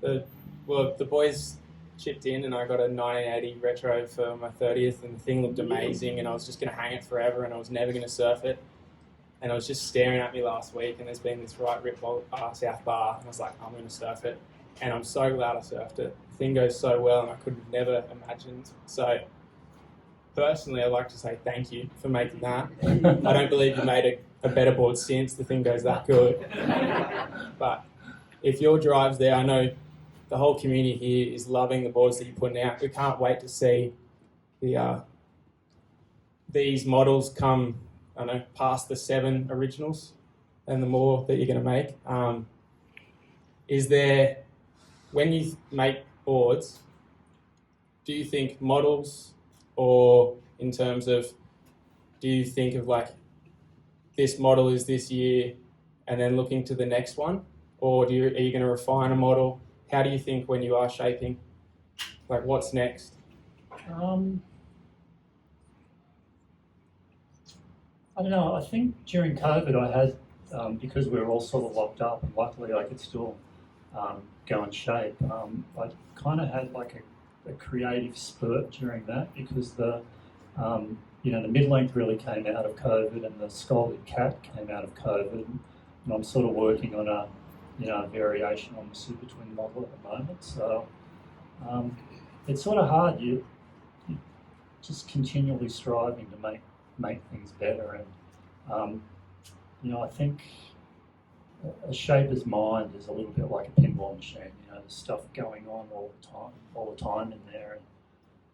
The boys chipped in and I got a 1980 retro for my 30th, and the thing looked amazing, and I was just going to hang it forever, and I was never going to surf it. And it was just staring at me last week, and there's been this right rip South Bar, and I was like, I'm going to surf it. And I'm so glad I surfed it. The thing goes so well, and I could have never imagined. So personally, I'd like to say thank you for making that. I don't believe you made a better board since. The thing goes that good. But if your drive's there, I know the whole community here is loving the boards that you're putting out. We can't wait to see these models come, I don't know, past the 7 originals and the more that you're going to make. Is there, when you make boards, do you think models, or in terms of, do you think of like, this model is this year and then looking to the next one? Or are you going to refine a model? How do you think when you are shaping? Like, what's next? I don't know. I think during COVID I had, because we were all sort of locked up, and luckily I could still go and shape. I kind of had like a creative spurt during that, because the mid-length really came out of COVID, and the Scalded Cat came out of COVID, and I'm sort of working on a variation on the Super Twin model at the moment. So it's sort of hard. You just continually striving to make things better, and I think a shaper's mind is a little bit like a pinball machine. There's stuff going on all the time in there. And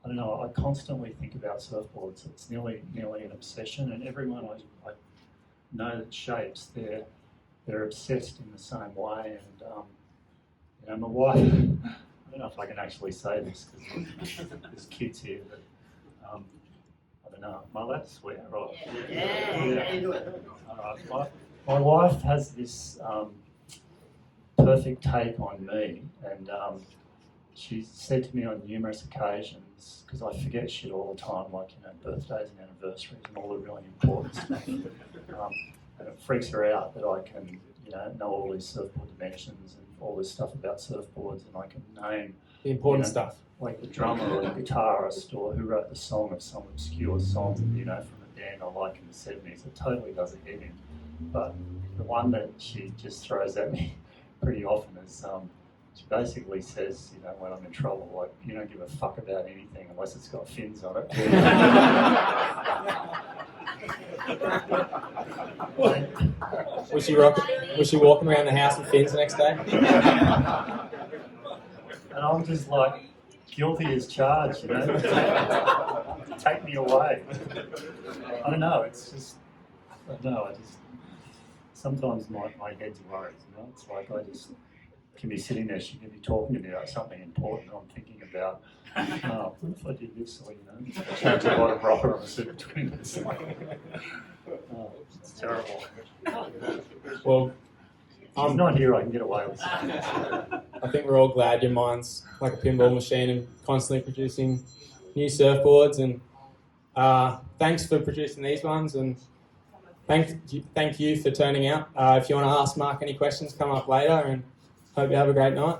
I don't know. I constantly think about surfboards. It's nearly an obsession, and everyone I know that shapes, they're obsessed in the same way. And my wife, I don't know if I can actually say this because there's kids here, but I don't know. Am I allowed to swear? Or, yeah. All right. My wife has this perfect take on me, and she said to me on numerous occasions, because I forget shit all the time, like birthdays and anniversaries and all the really important stuff. And it freaks her out that I can, know all these surfboard dimensions and all this stuff about surfboards, and I can name the important stuff, like the drummer or the guitarist or who wrote the song of some obscure song, from a band I like in the 70s. It totally doesn't hit him. But the one that she just throws at me pretty often is, she basically says, when I'm in trouble, like, you don't give a fuck about anything unless it's got fins on it. Was she walking around the house with fins the next day? And I'm just like, guilty as charged, Take me away. I don't know, it's just, sometimes my head's worried, It's like I just can be sitting there, she can be talking to me about something important I'm thinking about. What if I did this, or, change the bottom roller on a Super Twin? It's terrible. Well, she's not here, I can get away with it. I think we're all glad your mind's like a pinball machine and constantly producing new surfboards, and thanks for producing these ones, and thank you for turning out. If you want to ask Mark any questions, come up later, and hope you have a great night.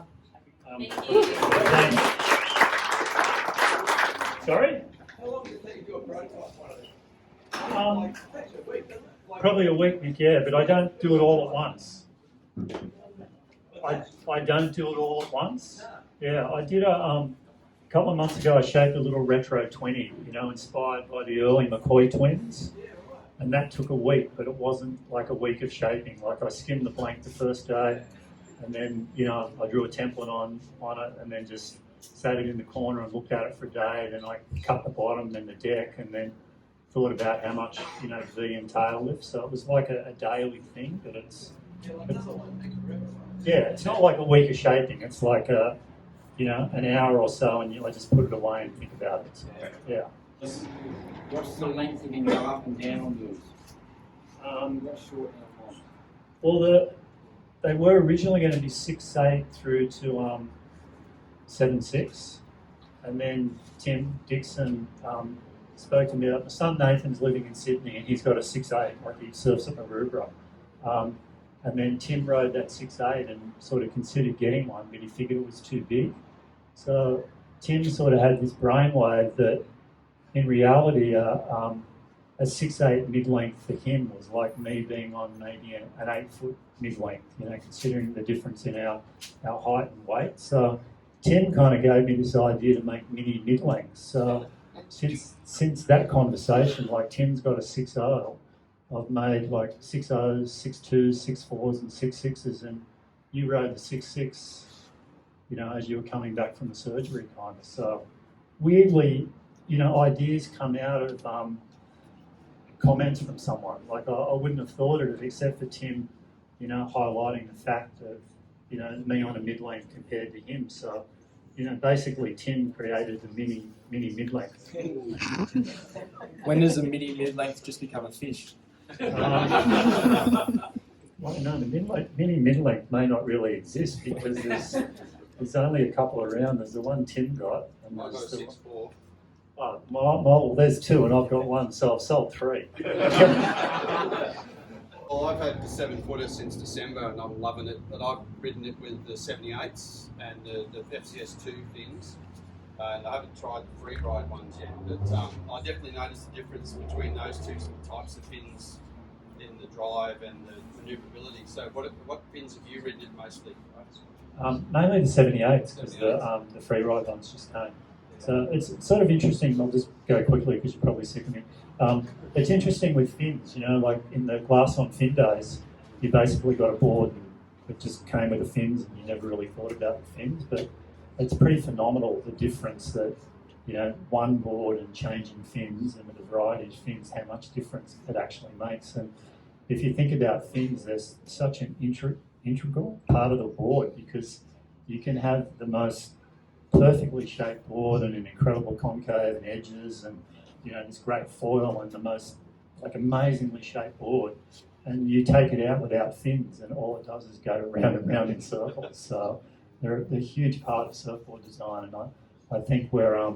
Sorry? How long does it take to do a prototype one of these? It takes a week, doesn't it? Probably a week, yeah, but I don't do it all at once. I don't do it all at once. Yeah, I did a couple of months ago. I shaped a little retro 20, inspired by the early McCoy twins, and that took a week. But it wasn't like a week of shaping. Like, I skimmed the blank the first day, and then I drew a template on it, and then just sat it in the corner and looked at it for a day. Then I cut the bottom, then the deck, and then thought about how much V and tail lift. So it was like a daily thing, but it's not like a week of shaping. It's like an hour or so, and I just put it away and think about it. So, yeah. What's the length you can go up and down on those? What's short and long? Well, they were originally going to be 6'8" through to 7'6", and then Tim Dixon spoke to me. My son Nathan's living in Sydney, and he's got a 6'8", like he surfs at Maroubra. And then Tim rode that 6'8" and sort of considered getting one, but he figured it was too big. So Tim sort of had this brainwave that in reality a 6'8" mid-length for him was like me being on maybe an 8 foot mid-length, considering the difference in our height and weight. So Tim kind of gave me this idea to make mini mid-lengths. So since that conversation, like Tim's got a 6'0", I've made like 6'0s, 6'2s, 6'4s and 6'6s, and you rode the 6'6", as you were coming back from the surgery kind of. So weirdly, ideas come out of comments from someone. Like I wouldn't have thought of it except for Tim, highlighting the fact of, me on a mid-length compared to him. So, basically Tim created the mini mid-length. When does a mini mid-length just become a fish? Well, no, the mini mid-length may not really exist because there's only a couple around. There's the one Tim got. And I got a there's the 6'4". Oh, well, there's two and I've got one, so I've sold three. Well, I've had the 7-footer since December and I'm loving it, but I've ridden it with the 78s and the FCS2 fins. And I haven't tried the free ride ones yet, but I definitely noticed the difference between those two types of fins in the drive and the manoeuvrability. So what fins have you ridden it mostly? Mainly the 78s, because the free ride ones just came. So it's sort of interesting. I'll just go quickly because you're probably sick of me. It's interesting with fins, like in the glass on fin days, you basically got a board that just came with the fins and you never really thought about the fins, but it's pretty phenomenal the difference that, one board and changing fins and with a variety of fins, how much difference it actually makes. And if you think about fins, there's such an integral part of the board because you can have the most perfectly shaped board and an incredible concave and edges and this great foil and the most amazingly shaped board, and you take it out without fins and all it does is go round and round in circles. So they're a huge part of surfboard design, and I think we're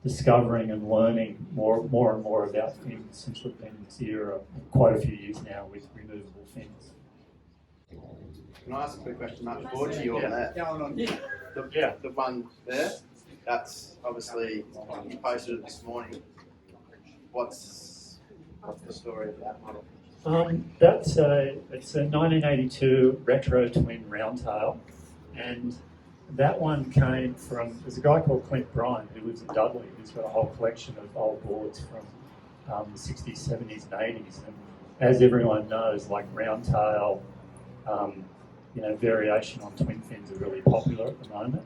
discovering and learning more and more about fins since we've been in this era quite a few years now with removable fins. Can I ask a quick question, Mark? Forward to you on that. The one there, that's obviously, you posted it this morning. What's the story of that model? It's a 1982 retro twin roundtail, and that one came from, there's a guy called Clint Bryan who lives in Dudley who's got a whole collection of old boards from the 60s, 70s and 80s, and as everyone knows, roundtail, variation on twin fins are really popular at the moment.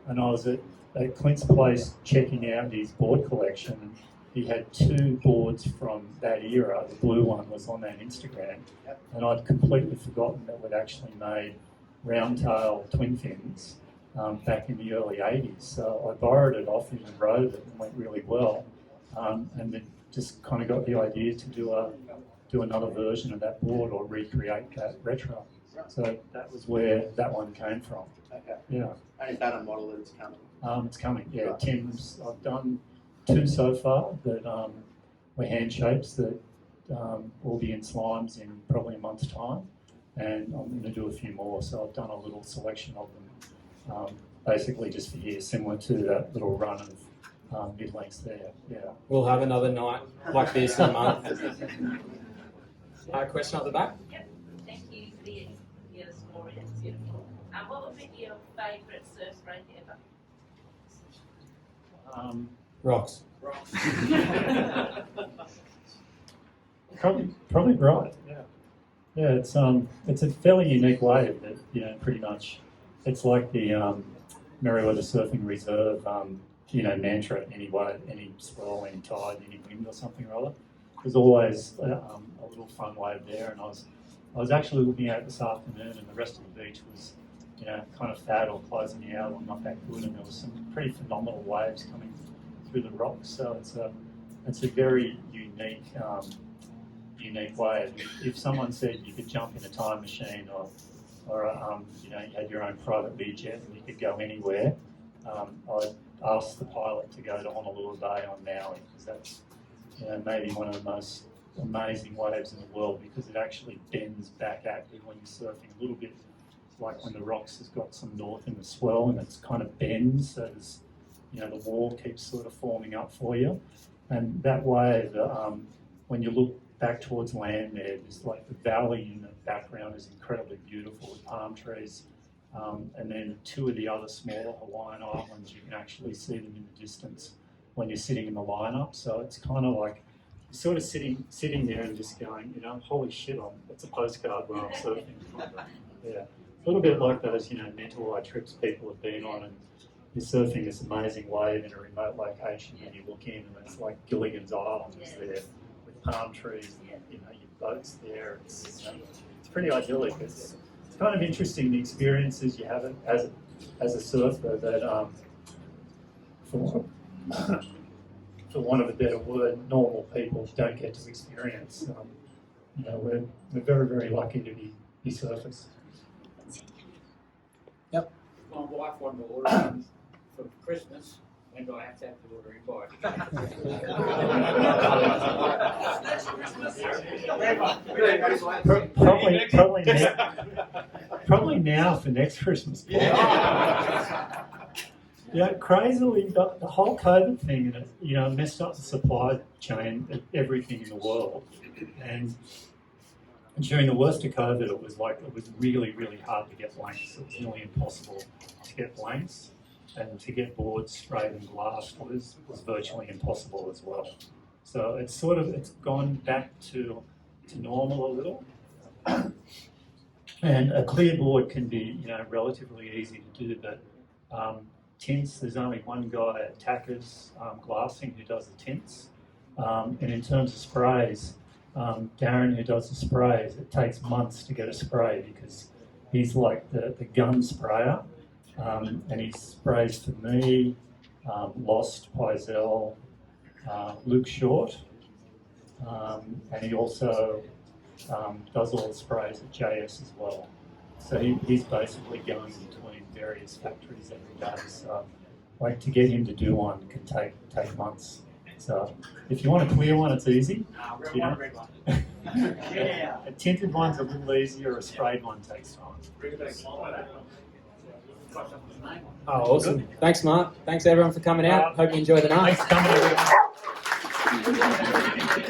And I was at Clint's place checking out his board collection, and he had two boards from that era. The blue one was on that Instagram, and I'd completely forgotten that we'd actually made roundtail twin fins back in the early 80s. So I borrowed it off him and rode it and went really well, and then just kind of got the idea to do another version of that board or recreate that retro. So that was where that one came from. Okay. Yeah. And is that a model that's coming? It's coming, yeah. Right. Tim's, I've done two so far that were hand shapes that will be in Slimes in probably a month's time, and I'm going to do a few more. So I've done a little selection of them, basically just for years, similar to that little run of mid-lengths there. Yeah. We'll have another night like this in a month. Question at the back? Yep. Thank you for your story. It's beautiful. What would be your favourite surf break ever? Rocks. Probably right. Yeah. Yeah. It's a fairly unique wave that pretty much it's like the Merriweather Surfing Reserve mantra. Any wave, any swell, any tide, any wind or something or other. There's always a little fun wave there, and I was actually looking at it this afternoon, and the rest of the beach was kind of fat or closing out or not that good, and there was some pretty phenomenal waves coming through the rocks. So it's a very unique wave. If someone said you could jump in a time machine or you had your own private Learjet and you could go anywhere, I'd ask the pilot to go to Honolulu Bay on Maui, because that's maybe one of the most amazing waves in the world because it actually bends back at you when you're surfing a little bit, like when the rocks has got some north in the swell and it's kind of bends, so there's, you know, the wall keeps sort of forming up for you. And that wave, when you look back towards land there's like the valley in the background is incredibly beautiful with palm trees. And then two of the other smaller Hawaiian islands, you can actually see them in the distance when you're sitting in the lineup. So it's kind of like you're sort of sitting there and just going, you know, holy shit, it's a postcard when I'm surfing. Yeah, a little bit like those, you know, mental eye trips people have been on, and you're surfing this amazing wave in a remote location, and you look in and it's like Gilligan's Island is there with palm trees, and, you know, your boat's there. It's pretty idyllic. It's kind of interesting the experiences you have as a surfer that, for want of a better word, normal people don't get to experience. You know, we're very, very lucky to be surfers. Yep. My wife wanted to order one for Christmas, and I have to order it by. Probably now for next Christmas. Yeah, crazily, the whole COVID thing, you know, messed up the supply chain of everything in the world. And during the worst of COVID, it was really, really hard to get blanks. It was nearly impossible to get blanks, and to get boards sprayed and glassed was virtually impossible as well. So it's gone back to normal a little. And a clear board can be, you know, relatively easy to do, but tints, there's only one guy at Tackers Glassing who does the tints. And in terms of sprays, Darren, who does the sprays, it takes months to get a spray because he's like the gun sprayer. And he sprays for me, Lost, Pizel, Luke Short, and he also does all the sprays at JS as well. So he's basically going between various factories every day. So like to get him to do one can take months. So if you want a clear one, it's easy. You know? Yeah. A tinted one's a little easier. A sprayed one takes time. Oh, awesome. Thanks, Mark. Thanks, everyone, for coming out. Hope you enjoy the night. Thanks for coming, everyone.